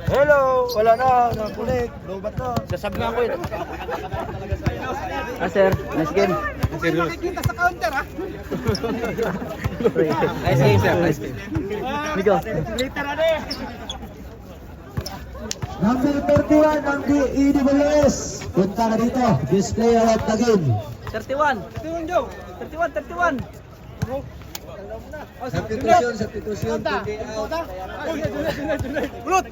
Hello! Wala na, nakulik. Lobat na. Sasab nga ko yun. Sir, nice game. Hindi makikita sa counter, ha? Nice game, sir. Nice game. Nico. Later na eh. Number 31 ng DEWS. Punta ka dito. Displayer of the game. 31. 31, Joe. 31. Substitution. Ulut!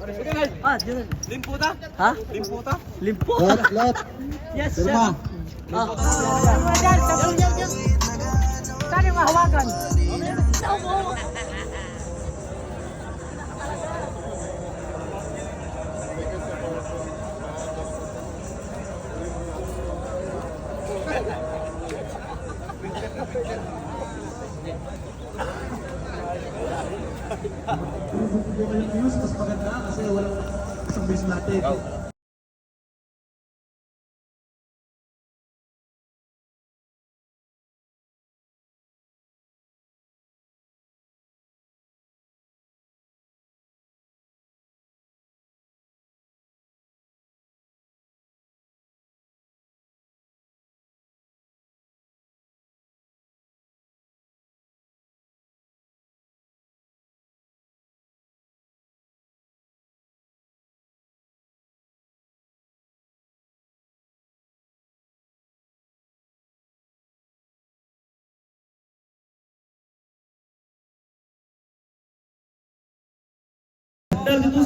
Ah, Junel. Limputa? Ha? Limputa? Limpo. Lot. Yes, sir. Firma. Ah. Saan yung mahawagan? Mas maganda kasi walang isang base natin.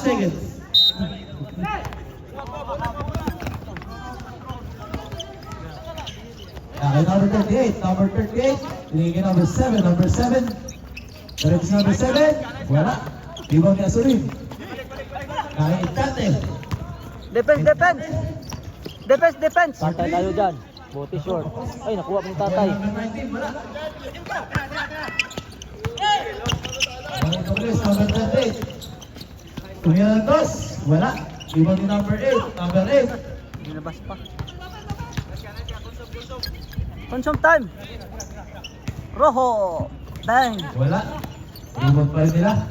Seconds. Number 38. Binigyan number 7. Direct number 7. Wala. Ibang Yasurin. Kaya Tate. Defense. Tatay tayo dyan. Buti short. Ay, nakuha pa ng tatay. Number 19. Wala. Number 38. Tumira ng toss. Wala. Ibang din number 8. Number 8. Binabas pa. Consume time. Rojo. Bang. Wala. Ibang pa rin nila.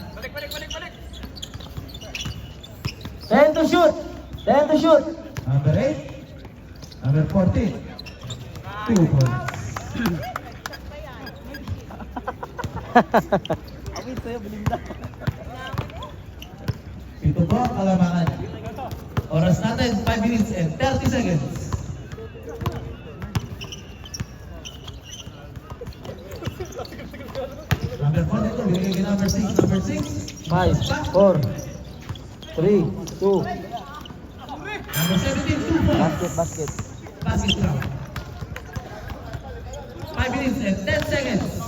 10 to shoot. Number 8. Number 14. 2 points. Awit sa'yo, bilinda. Ito po ang kalamangan. Oras natin, 5 minutes and 30 seconds. Number 4 ito, binigay kay number 6. Number 6. 5, 4, 3, 2. Number 17, 2 points. Basket. Basket round. 5 minutes and 10 seconds.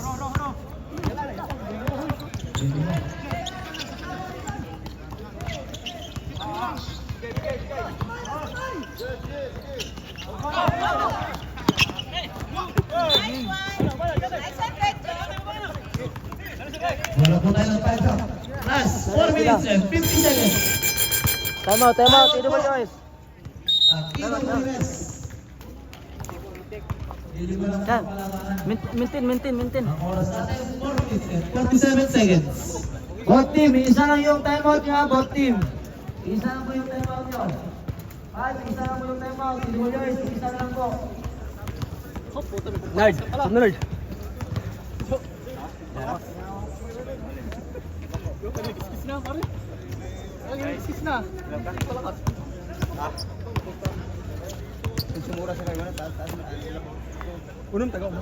Wala po tayo ng time count. Last 4 minutes and 50 seconds. Time out. Ito ba guys? EWS. Yan. Maintain. Ang oras natin, 4 minutes and 27 seconds. Bot team, isa lang yung timeout nyo ha, bot team. Isa lang po yung timeout nyo. Isa lang po yung timeout. Isa lang po. Nerd. Unang tagaw mo.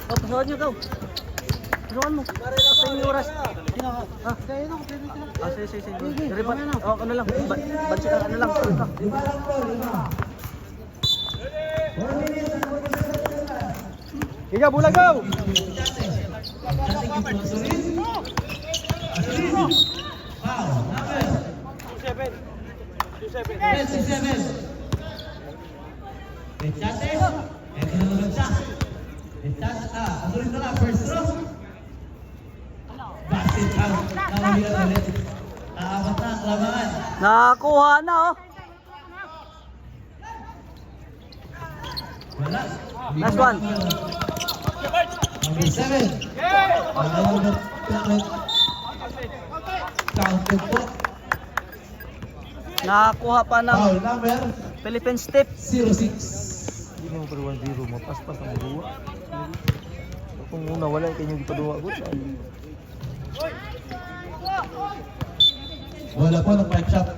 Pasawan nyo daw. Pasawan mo. Sa yung oras. Ha? Sige. Ribat. Ano lang. Bansi ka, ano lang. Lima lang po, lima. 4 minutes and 47 seconds. Higa, bulagaw! Foul, number 27. Echate. Ito na naman siya. Echate. Asurin na lang. First throw. Basket out. Nakuligan ulit. Taapat na ang labangan. Nakakuha na oh. Wala. Last one. Number 7. Counted po. Nakakuha pa ng Foul number Philippine step. 06. Hindi mo pero 1-0 mapaspas ang magawa. Kung una wala kayo yung ipaduwa ko. Wala po ng pipe shot.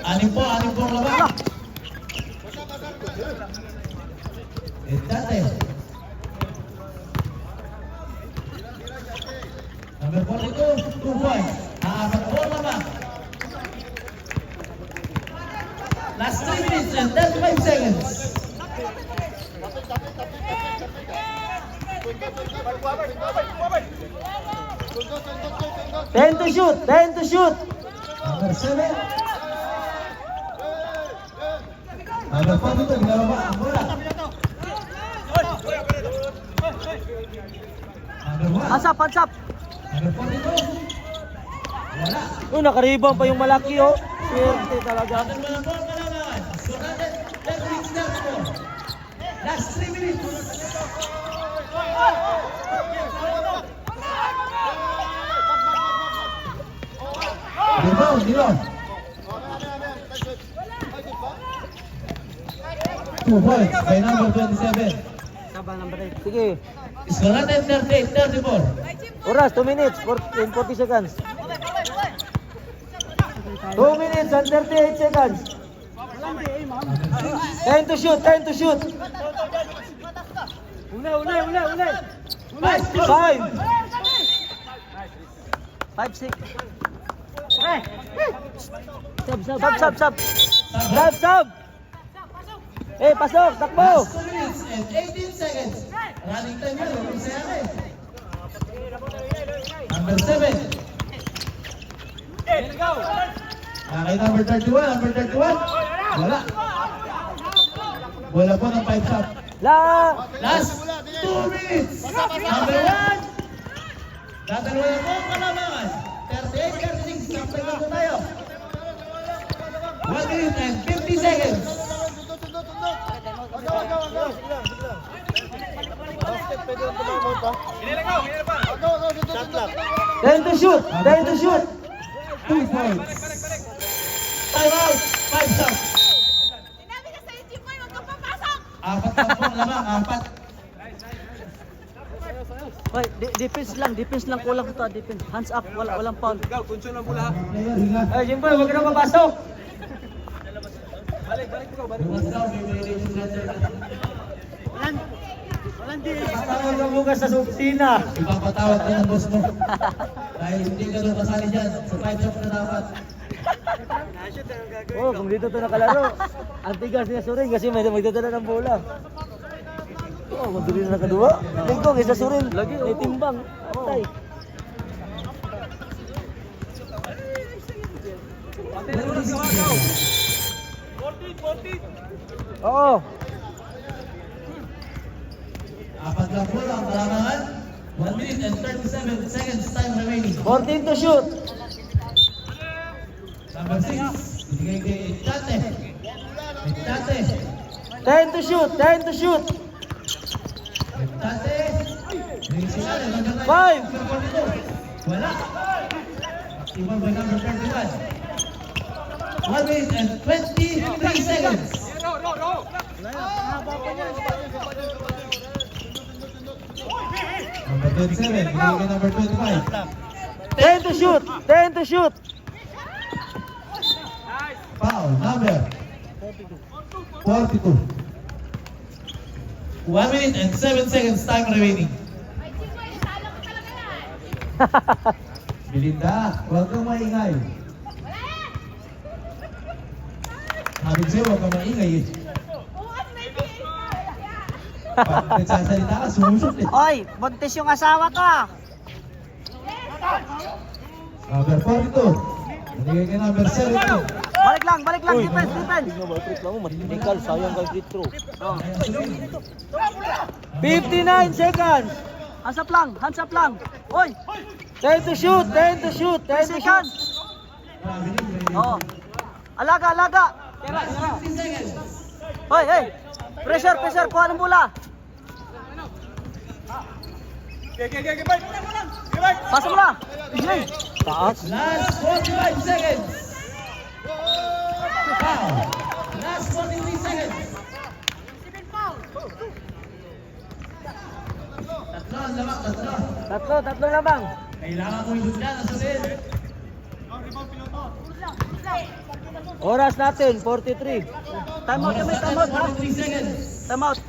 Anim po ang laban. Dati. Number 42, 2 points. Apat po naman. Last 3 minutes and 35 seconds. Ten to shoot. Number 7. Number 42, ginawa ba ang bola? Number 1. Hands up. Number 42. Wala. Uy, nakaribang pa yung malaki oh. Swerte talaga. Number 1 po kalaban. So natin, let's reach that score. Last 3 minutes. Rebound, Dilo. 2 points by number 27. Sabang number 8. Sige. Score natin 38-34. Oras, 2 minutes, 40 seconds. 2 minutes and 38 seconds. 10 to shoot. Uli. 5. 5, 6. Sub. Pasok, takbo. Last 2 minutes and 18 seconds. Running time yun, huwag sa yakin. Number 7. Okay, number 31. Wala. Bola po ng 5 shot. Last 2 minutes. Number 1. Dadalawa na po ang kalamangan. 38-36. Sampay na po tayo. 1 minute and 50 seconds. Ten to shoot. 2 points. Time out. 5 shots. Sinabi ka sa YouTube mo, huwag kang papasok! 4 lang po ang lamang. 4. Hoy, defense lang kulang ito, defense. Hands up, walang foul. Player, hinga. Ay, Jimboy, wag ka na papasok. Bukas daw, may violation letter. Patawag ang bukas sa opisina. Ipapatawad ka ng boss mo. Dahil hindi ka doon kasali dyan. Sa 5 shots na dapat. Oh, kung dito to nakalaro. Antigas niya Surin kasi may magdadala ng bola. Oh, madali na nakadua. Tingkong, isa Surin. Lagi, may timbang. Atay. Oo. 4 lang po ang kalamangan. 1 minute and 37 seconds time remaining. 14 to shoot. Number 6. Ibigay kay Tate. 10 to shoot. Tate. Bigay sila na number 9. 5. Number 42. Wala. Iwan by number 31. 1 minute and 23 seconds. Number 27. Bigay kay number 25. 10 to shoot. Foul number 42. 1 minute and 7 seconds time remaining. Ay, Jimboy, nasala ko talaga yan! Belinda, huwag kang maingay. Sabi ko sa'yo, huwag kang maingay eh. Bukas may PA Pag nagsasalita ka, sumusot eh. Oy, buntis yung asawa ko. Number 42. Binigay kay number 72. Balik lang, defense. Tingnan mo, trip lang mo, matinical, sayang kay free throw. 59 seconds. Hands up lang. Oy. 10 to shoot. 10 seconds. Oo. Alaga. Tira. 60 seconds. Hoy. Pressure, kuha ng bola. Pasa mo na. Yay. Taas. Last 45 seconds. Tatlo lamang. Kailangan mo yung dyan, nasulid. Oras natin, 43. Time out kami, time out ha. 43 seconds. Time out.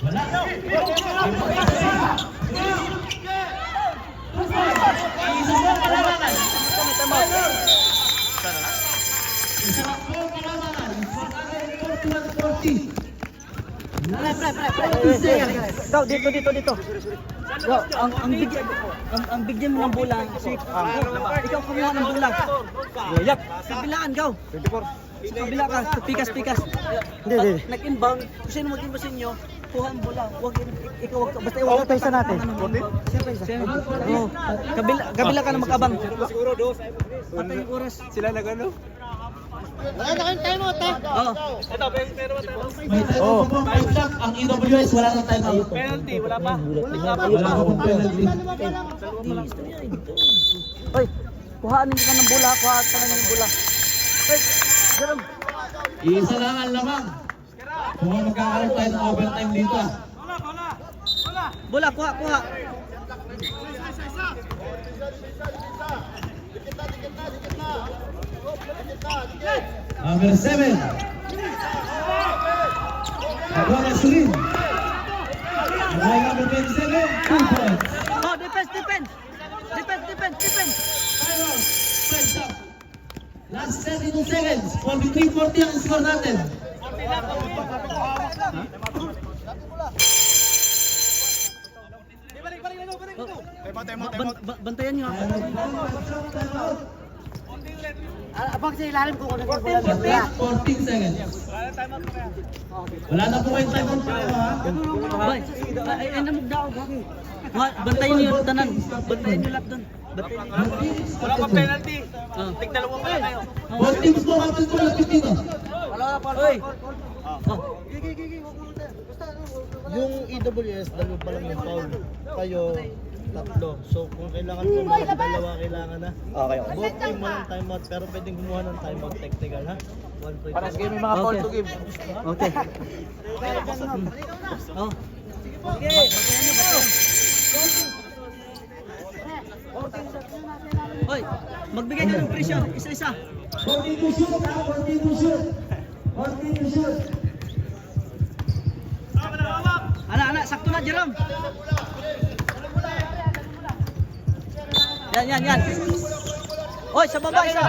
Wala. Isa po kalamangan. Time out. Isa po kalamangan. Score natin 41-40. Ikaw, dito. Yo, ang bigyan mo ng bola, si ikaw kumuha ng bola. Yak, kabilaan ikaw. 24. Sa kabila ka, pikas. Hindi. Nag-inbound, kung sino mag-inbound sa inyo, kuha ang bola. Ikaw, basta iwag ka isa natin. Oo. Kabila ka na mag-abang. Patay yung oras. Sila nagano? May time Oo. po pong 5 shot. Ang EWS wala nang time out. Penalty, wala pa. Wala po pong penalty. Hoy, kuhaan ka ng bola, kuhaan ka ng bola. Hoy, Jerome. Isa lang ang lamang. Kung magkakaroon tayo ng overtime dito. Bola, kuha. Number 7. Agora Surin. Number 27. 2 points. Oh, defense. Time out. 5 shot. Last 32 seconds. 43-40 ang score natin. Bantayan nyo. Abang sa ilalim ko kung nag-bola. 14 seconds. Wala na po kayong time out pareho ha. Ay, namog daw. Bantayan nyo yung tanan. Bantayan nyo lahat doon. Wala pa penalty. Tig-dalawa pa lang kayo. Both teams po kapag ko lapit dito. Hoy. Yung EWS, dalawa pa lang yung foul. Kayo, tatlo. So kung kailangan mo mga dalawa, kailangan na. Okay. Both team walang timeout, pero pwedeng gumawa ng timeout technical, ha? One free Para sa time. game, may mga foul to give. Okay. Oh. Hoy, magbigay ka ng pressure, isa-isa. 14 to shoot ha. 14 to shoot. 14 to shoot. Anak, sakto na, Jerome. Yan. Hoy, sa baba isa.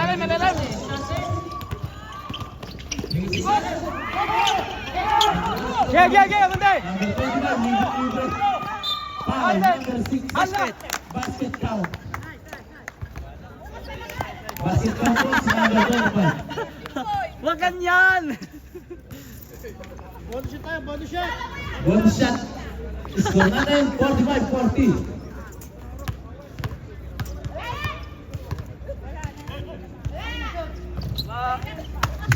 Yeah, Monday. Number 21, libre. Foul. Number 6, Basket. basket count. Basket count po si number 25. Wag ganyan. One shot. Score natin 45-40.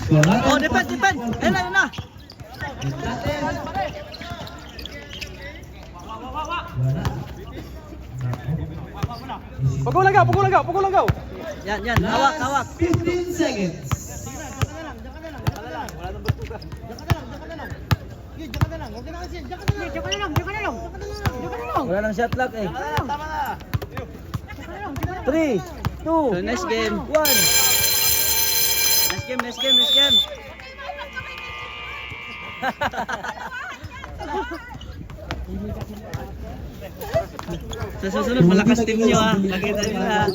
Score natin Oh, defend. Ayun na. Wala. Pugulang gaw. Yan. Hawak. 15 seconds. Wala nang shot clock eh. 3, 2, nice game. 1. Nice game. Sa susunod, malakas team nyo ha. Nakita nyo ha.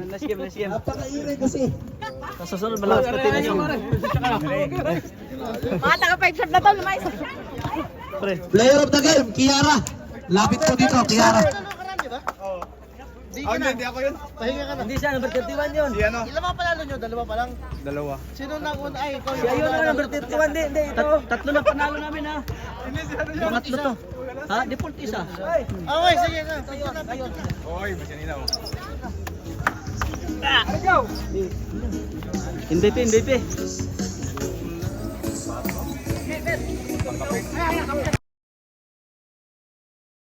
Nice game. Napakaire kasi. Sa susunod, malakas pa team nyo. Mga taga-5 shot na to, lumayos. Pre. Player of the game, Kiara. Lapit po dito, Kiara. Hindi ako yun. Pahinga ka na. Hindi siya, number 31 yun. Si ano? Ilan mga panalo nyo? Dalawa pa lang? Dalawa. Sino nang una? Ay, ikaw Si ayun na number 31, hindi ito. Tatlo na panalo namin ha. Pangatlo to. Ha? Default isa. Okay, sige na. Oy, masinila oh. MVP.